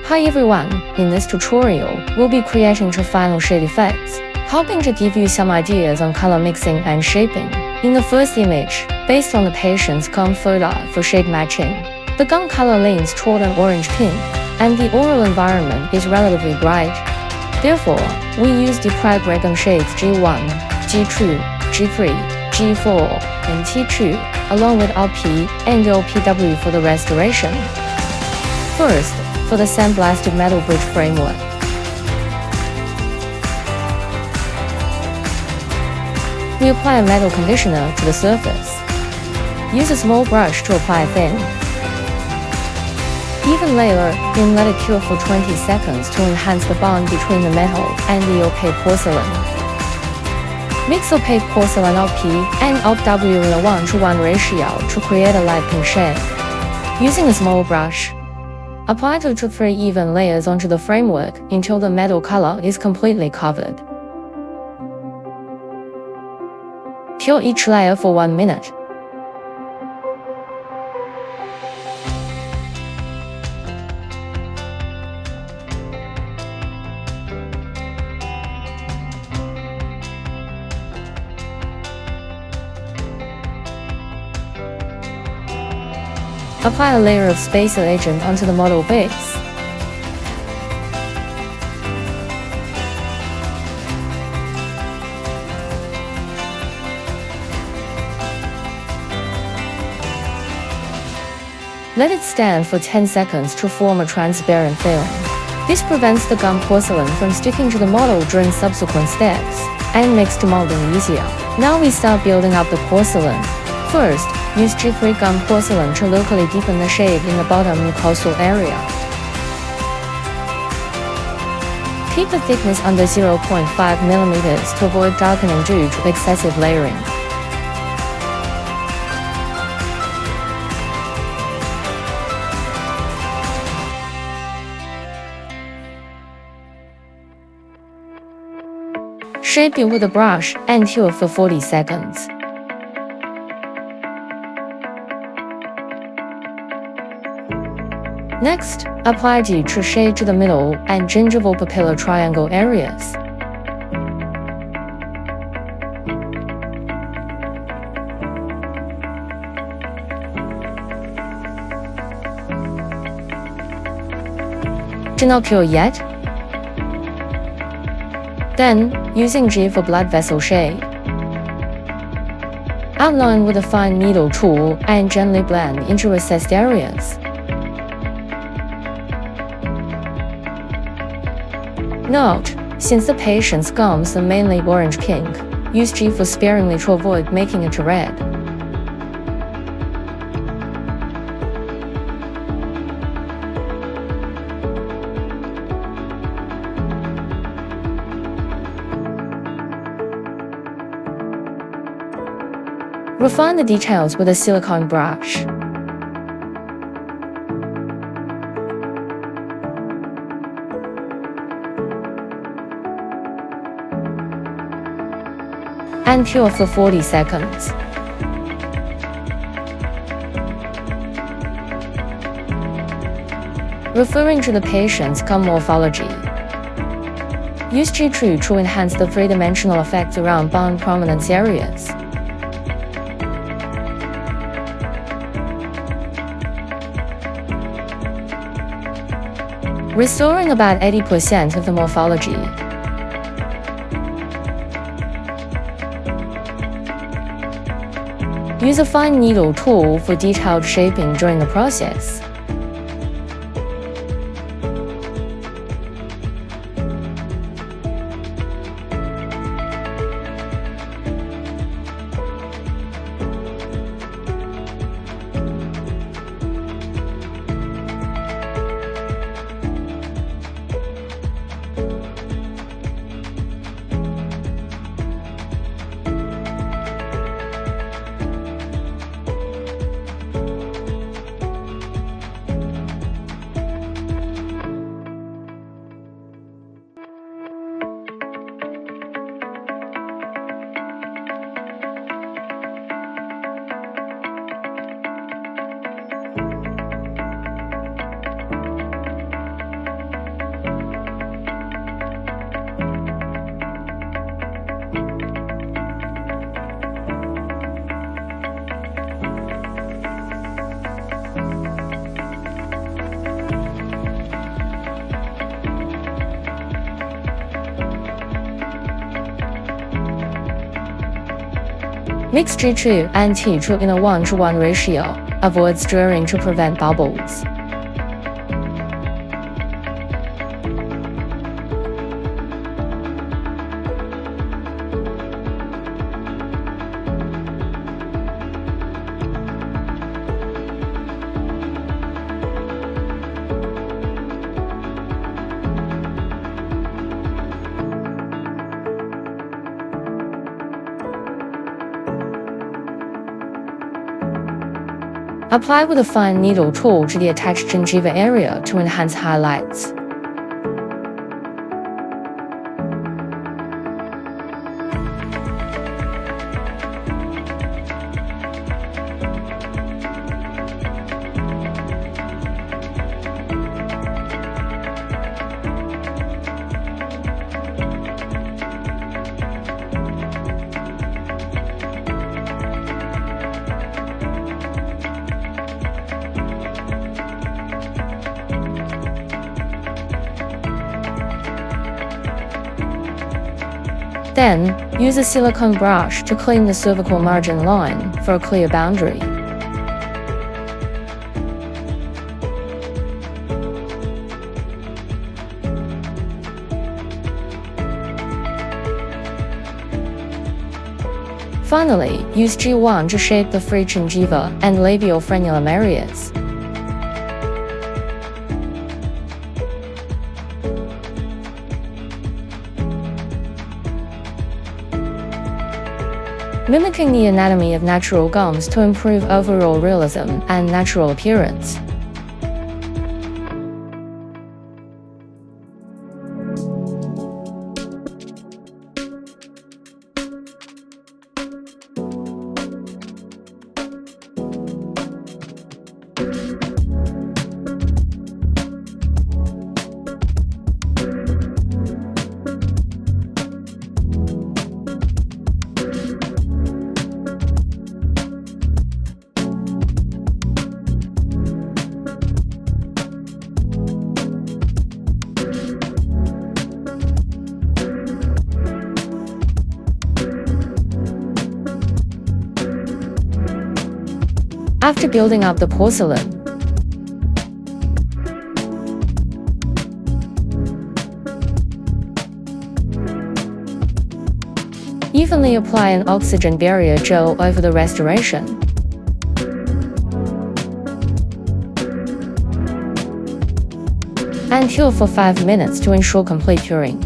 Hi everyone, in this tutorial, we'll be creating two final shade effects, hoping to give you some ideas on color mixing and shaping. In the first image, based on the patient's gum photo for shade matching, the gum color leans toward an orange-pink, and the oral environment is relatively bright. Therefore, we use Deprag ReGum shades G1, G2, G3, G4, and T2, along with OP and OPW for the restoration. First, for the sandblasted metal bridge framework, we apply a metal conditioner to the surface. Use a small brush to apply a thin, even layer, then let it cure for 20 seconds to enhance the bond between the metal and the opaque porcelain. Mix opaque porcelain OP and OPW in a 1:1 ratio to create a light pink shade. Using a small brush, apply 2 to 3 even layers onto the framework until the metal color is completely covered. Cure each layer for 1 minute. Apply a layer of spacer agent onto the model base. Let it stand for 10 seconds to form a transparent film. This prevents the gum porcelain from sticking to the model during subsequent steps, and makes demolding easier. Now we start building up the porcelain. First, use G3 gum porcelain to locally deepen the shade in the bottom mucosal area. Keep the thickness under 0.5 mm to avoid darkening due to excessive layering. Shape it with a brush and cure for 40 seconds. Next, apply D2 shade to the middle and gingival pupillar triangle areas. Did not cure yet? Then, using G for blood vessel shade, outline with a fine needle tool and gently blend into recessed areas. Note, since the patient's gums are mainly orange-pink, use G for sparingly to avoid making it red. Refine the details with a silicone brush. And cure for 40 seconds. Referring to the patient's gum morphology, use G2 to enhance the three-dimensional effects around bond prominence areas. Restoring about 80% of the morphology. Use a fine needle tool for detailed shaping during the process. Mix G2 and T2 in a 1:1 ratio. Avoid stirring to prevent bubbles. Apply with a fine needle tool to the attached gingiva area to enhance highlights. Then, use a silicone brush to clean the cervical margin line for a clear boundary. Finally, use G1 to shape the free gingiva and labial frenulum areas. Mimicking the anatomy of natural gums to improve overall realism and natural appearance. After building up the porcelain, evenly apply an oxygen barrier gel over the restoration. And cure for 5 minutes to ensure complete curing.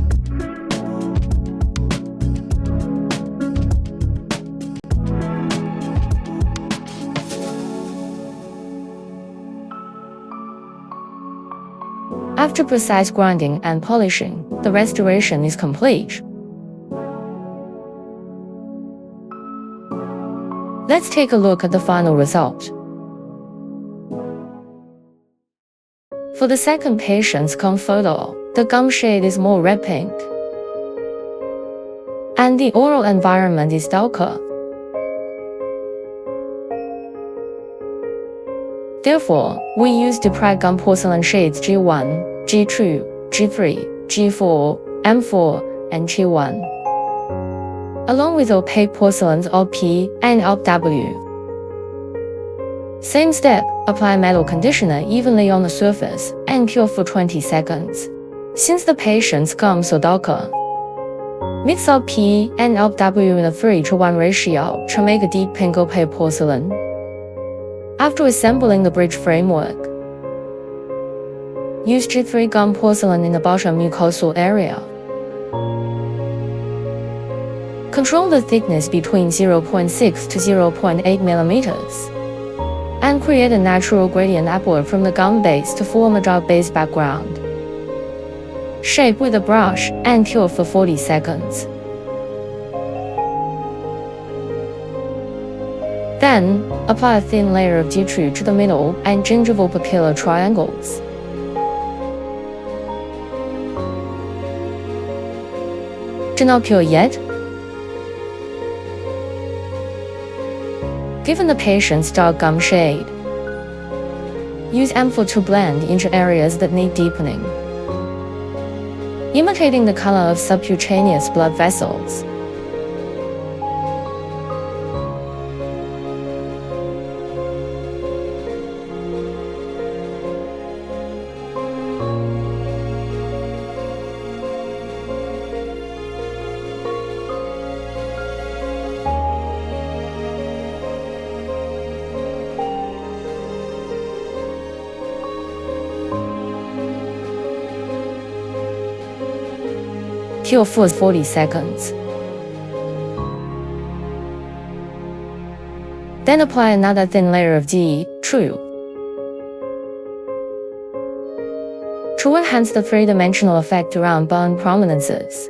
After precise grinding and polishing, the restoration is complete. Let's take a look at the final result. For the second patient's gum photo, the gum shade is more red pink, and the oral environment is darker. Therefore, we use Deprag gum porcelain shades G1, G2, G3, G4, M4, and G1, along with opaque porcelains OP and OPW. Same step, apply metal conditioner evenly on the surface and cure for 20 seconds. Since the patient's gums are darker, mix OP and OPW in a 3:1 ratio to make a deep pink opaque porcelain. After assembling the bridge framework, use G3 gum porcelain in the bottom mucosal area. Control the thickness between 0.6 to 0.8 millimeters, and create a natural gradient upward from the gum base to form a dark base background. Shape with a brush and cure for 40 seconds. Then, apply a thin layer of G2 to the middle and gingival papilla triangles. Do not cure yet? Given the patient's dark gum shade, use M4 to blend into areas that need deepening, imitating the color of subcutaneous blood vessels. Cure for 40 seconds. Then apply another thin layer of Deprag to enhance the three-dimensional effect around bone prominences.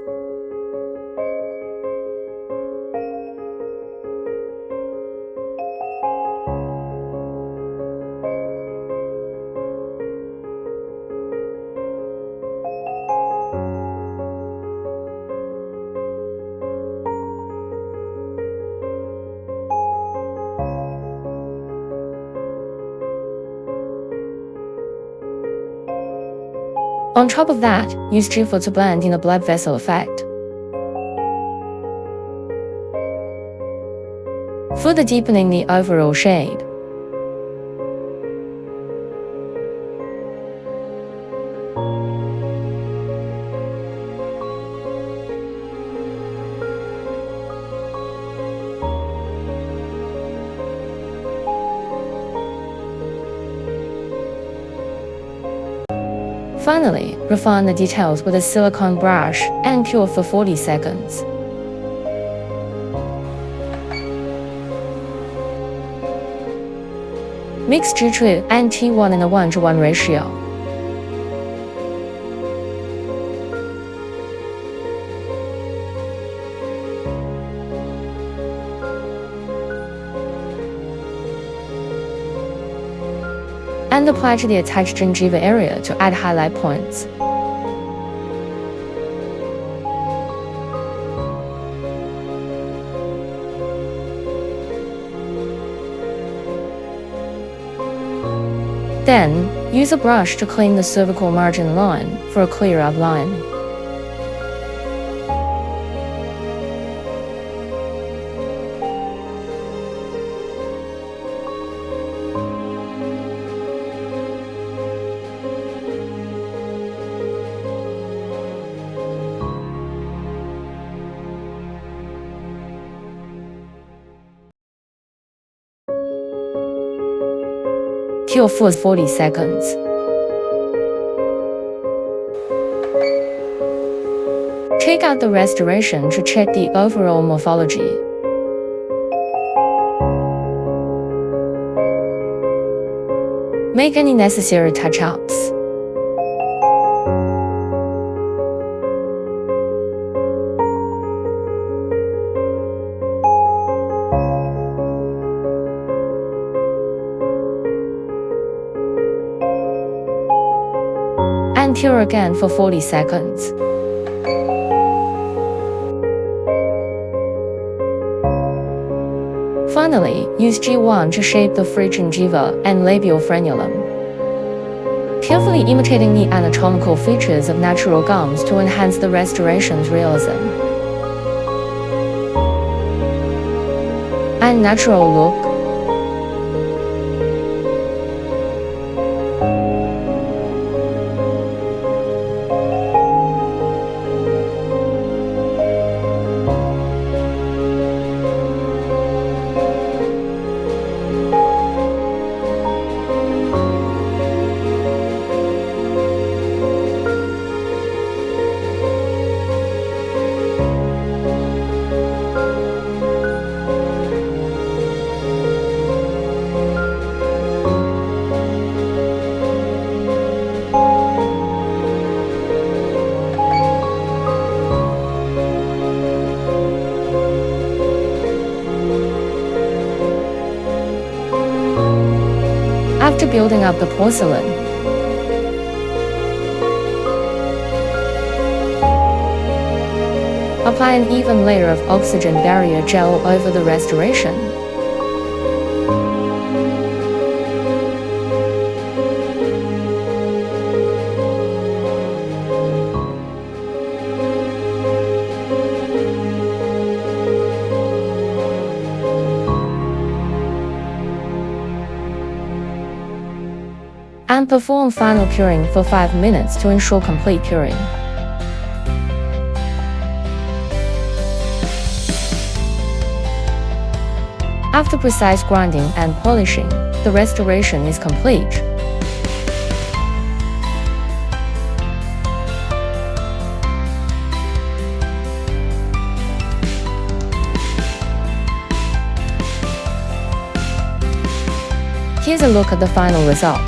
On top of that, use gingival to blend in the blood vessel effect, further deepening the overall shade. Finally, refine the details with a silicone brush and cure for 40 seconds. Mix Deprag and T1 in a 1:1 ratio. And apply to the attached gingiva area to add highlight points. Then, use a brush to clean the cervical margin line for a clear outline. Cure for 40 seconds. Take out the restoration to check the overall morphology. Make any necessary touch-ups. And cure again for 40 seconds. Finally, use G1 to shape the free gingiva and labial frenulum, carefully imitating the anatomical features of natural gums to enhance the restoration's realism and natural look. After building up the porcelain, apply an even layer of oxygen barrier gel over the restoration. And perform final curing for 5 minutes to ensure complete curing. After precise grinding and polishing, the restoration is complete. Here's a look at the final result.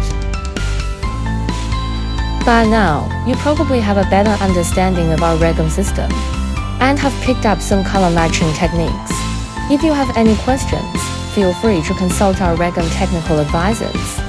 By now, you probably have a better understanding of our ReGum system and have picked up some color matching techniques. If you have any questions, feel free to consult our ReGum technical advisors.